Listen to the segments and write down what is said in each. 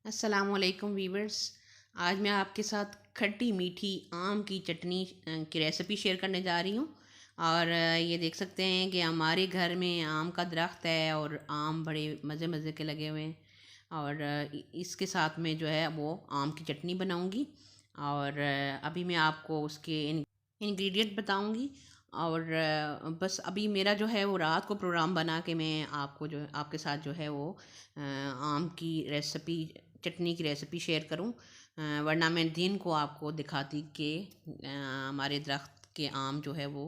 अस्सलामुअलैकुम वीवर्स। आज मैं आपके साथ खट्टी मीठी आम की चटनी की रेसिपी शेयर करने जा रही हूँ। और ये देख सकते हैं कि हमारे घर में आम का दरख्त है और आम बड़े मज़े मज़े के लगे हुए हैं। और इसके साथ में जो है वो आम की चटनी बनाऊँगी। और अभी मैं आपको उसके इंग्रेडिएंट बताऊँगी। और बस अभी मेरा जो है वो रात को प्रोग्राम बना के मैं आपको जो आपके साथ जो है वो आम की रेसिपी चटनी की रेसिपी शेयर करूं। वरना मैं दिन को आपको दिखाती कि हमारे दरख्त के आम जो है वो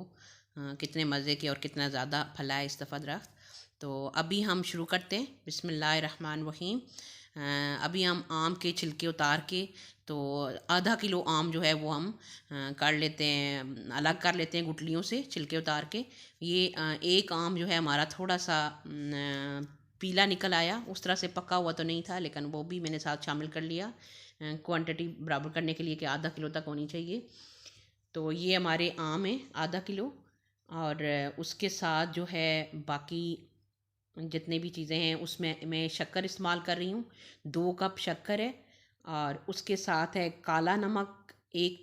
कितने मज़े के और कितना ज़्यादा फला है इस दफ़ा दरख्त। तो अभी हम शुरू करते हैं, बिस्मिल्लाहिर्रहमानिर्रहीम। अभी हम आम के छिलके उतार के तो आधा किलो आम जो है वो हम कर लेते हैं, अलग कर लेते हैं गुठलियों से छिलके उतार के। ये एक आम जो है हमारा थोड़ा सा पीला निकल आया, उस तरह से पका हुआ तो नहीं था, लेकिन वो भी मैंने साथ शामिल कर लिया क्वांटिटी बराबर करने के लिए कि आधा किलो तक होनी चाहिए। तो ये हमारे आम है आधा किलो। और उसके साथ जो है बाकी जितने भी चीज़ें हैं उसमें मैं शक्कर इस्तेमाल कर रही हूँ। 2 कप शक्कर है। और उसके साथ है काला नमक 1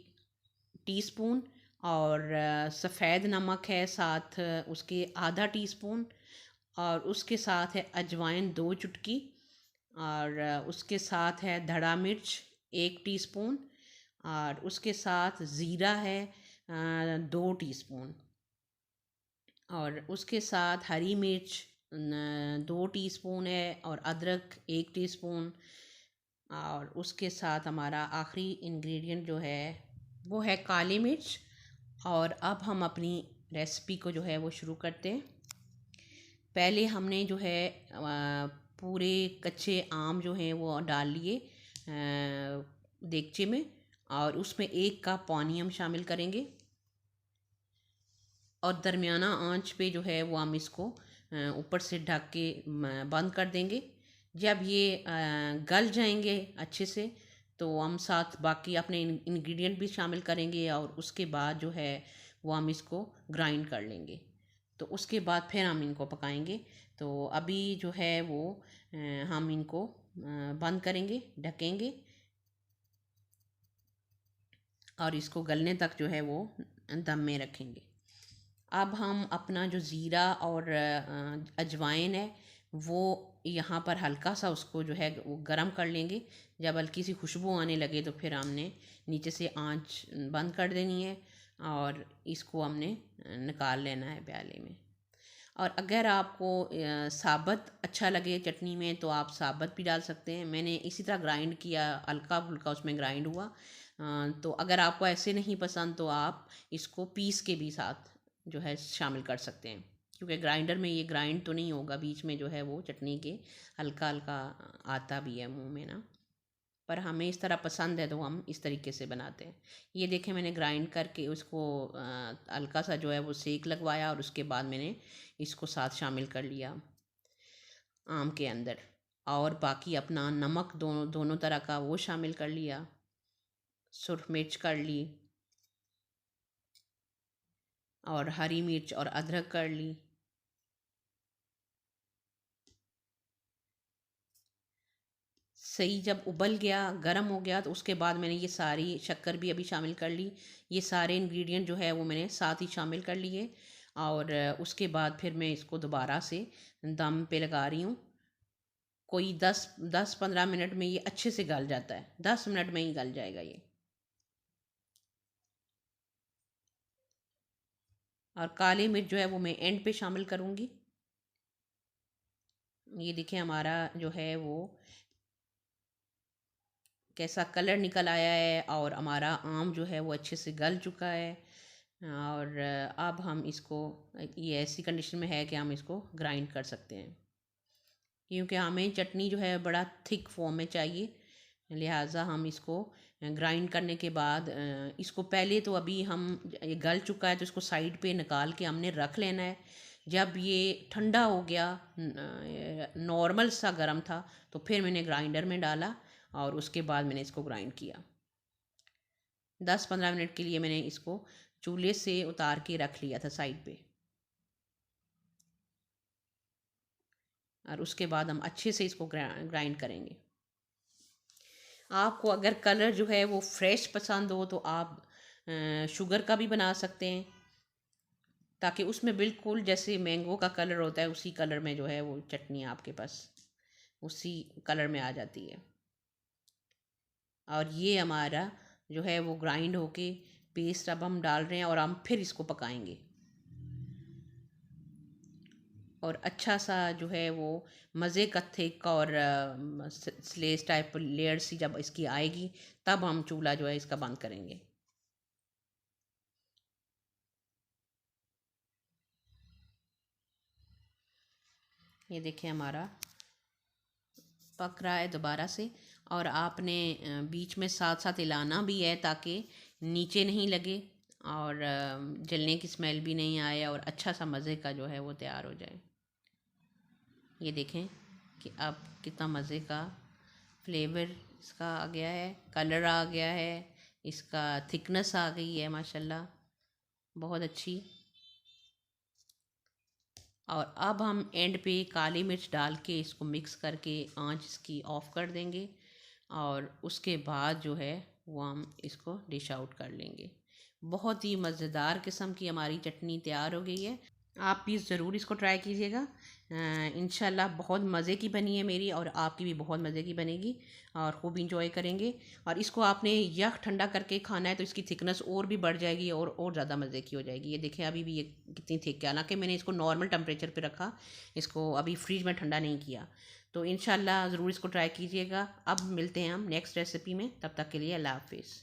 टीस्पून। और सफ़ेद नमक है साथ उसके आधा टीस्पून। और उसके साथ है अजवाइन 2 चुटकी। और उसके साथ है धड़ा मिर्च 1 टीस्पून। और उसके साथ ज़ीरा है 2 टीस्पून। और उसके साथ हरी मिर्च 2 टीस्पून है। और अदरक 1 टीस्पून। और उसके साथ हमारा आखिरी इंग्रेडिएंट जो है वो है काली मिर्च। और अब हम अपनी रेसिपी को जो है वो शुरू करते हैं। पहले हमने जो है पूरे कच्चे आम जो हैं वो डाल लिए देगचे में। और उसमें 1 कप पानी हम शामिल करेंगे। और दरमियाना आंच पे जो है वो हम इसको ऊपर से ढक के बंद कर देंगे। जब ये गल जाएंगे अच्छे से तो हम साथ बाकी अपने इंग्रेडिएंट भी शामिल करेंगे। और उसके बाद जो है वो हम इसको ग्राइंड कर लेंगे। तो उसके बाद फिर हम इनको पकाएंगे। तो अभी जो है वो हम इनको बंद करेंगे, ढकेंगे। और इसको गलने तक जो है वो दम में रखेंगे। अब हम अपना जो ज़ीरा और अजवाइन है वो यहाँ पर हल्का सा उसको जो है वो गरम कर लेंगे। जब हल्की सी खुशबू आने लगे तो फिर हमने नीचे से आंच बंद कर देनी है। और इसको हमने निकाल लेना है प्याले में। और अगर आपको साबुत अच्छा लगे चटनी में तो आप साबुत भी डाल सकते हैं। मैंने इसी तरह ग्राइंड किया, हल्का फुल्का उसमें ग्राइंड हुआ। तो अगर आपको ऐसे नहीं पसंद तो आप इसको पीस के भी साथ जो है शामिल कर सकते हैं। क्योंकि ग्राइंडर में ये ग्राइंड तो नहीं होगा, बीच में जो है वो चटनी के हल्का हल्का आता भी है मुंह में ना। पर हमें इस तरह पसंद है तो हम इस तरीके से बनाते हैं। ये देखें, मैंने ग्राइंड करके उसको हल्का सा जो है वो सेक लगवाया और उसके बाद मैंने इसको साथ शामिल कर लिया आम के अंदर। और बाकी अपना नमक दोनों दोनों तरह का वो शामिल कर लिया, सुरख मिर्च कर ली और हरी मिर्च और अदरक कर ली। सही जब उबल गया, गरम हो गया, तो उसके बाद मैंने ये सारी शक्कर भी अभी शामिल कर ली। ये सारे इंग्रेडिएंट जो है वो मैंने साथ ही शामिल कर लिए। और उसके बाद फिर मैं इसको दोबारा से दम पे लगा रही हूँ। कोई 10-15 मिनट में ये अच्छे से गल जाता है, 10 मिनट में ही गल जाएगा ये। और काली मिर्च जो है वो मैं एंड पे शामिल करूँगी। ये देखिए हमारा जो है वो कैसा कलर निकल आया है और हमारा आम जो है वो अच्छे से गल चुका है। और अब हम इसको, ये ऐसी कंडीशन में है कि हम इसको ग्राइंड कर सकते हैं। क्योंकि हमें चटनी जो है बड़ा थिक फॉर्म में चाहिए, लिहाजा हम इसको ग्राइंड करने के बाद इसको पहले तो अभी हम, ये गल चुका है तो इसको साइड पे निकाल के हमने रख लेना है। जब ये ठंडा हो गया, नॉर्मल सा गर्म था, तो फिर मैंने ग्राइंडर में डाला और उसके बाद मैंने इसको ग्राइंड किया। 10-15 मिनट के लिए मैंने इसको चूल्हे से उतार के रख लिया था साइड पे। और उसके बाद हम अच्छे से इसको ग्राइंड करेंगे। आपको अगर कलर जो है वो फ्रेश पसंद हो तो आप शुगर का भी बना सकते हैं, ताकि उसमें बिल्कुल जैसे मैंगो का कलर होता है उसी कलर में जो है वो चटनी आपके पास उसी कलर में आ जाती है। और ये हमारा जो है वो ग्राइंड होके पेस्ट अब हम डाल रहे हैं और हम फिर इसको पकाएंगे। और अच्छा सा जो है वो मज़े का थिक और स्लेस टाइप लेयर सी जब इसकी आएगी तब हम चूल्हा जो है इसका बंद करेंगे। ये देखिए हमारा पक रहा है दोबारा से। और आपने बीच में साथ साथ हिलाना भी है ताकि नीचे नहीं लगे और जलने की स्मेल भी नहीं आए और अच्छा सा मज़े का जो है वो तैयार हो जाए। ये देखें कि अब कितना मज़े का फ्लेवर इसका आ गया है, कलर आ गया है, इसका थिकनेस आ गई है माशाल्लाह बहुत अच्छी। और अब हम एंड पे काली मिर्च डाल के इसको मिक्स करके आंच इसकी ऑफ़ कर देंगे और उसके बाद जो है वो हम इसको डिश आउट कर लेंगे। बहुत ही मज़ेदार किस्म की हमारी चटनी तैयार हो गई है। आप भी ज़रूर इसको ट्राई कीजिएगा। इंशाल्लाह बहुत मज़े की बनी है मेरी और आपकी भी बहुत मज़े की बनेगी और खूब इंजॉय करेंगे। और इसको आपने यख ठंडा करके खाना है तो इसकी थिकनेस और भी बढ़ जाएगी और ज़्यादा मज़े की हो जाएगी। ये देखिए अभी भी ये कितनी थिक है, हालांकि मैंने इसको नॉर्मल टेम्परेचर पे रखा, इसको अभी फ्रिज में ठंडा नहीं किया। तो इंशाल्लाह ज़रूर इसको ट्राई कीजिएगा। अब मिलते हैं हम नेक्स्ट रेसिपी में, तब तक के लिए अल्लाह हाफिज़।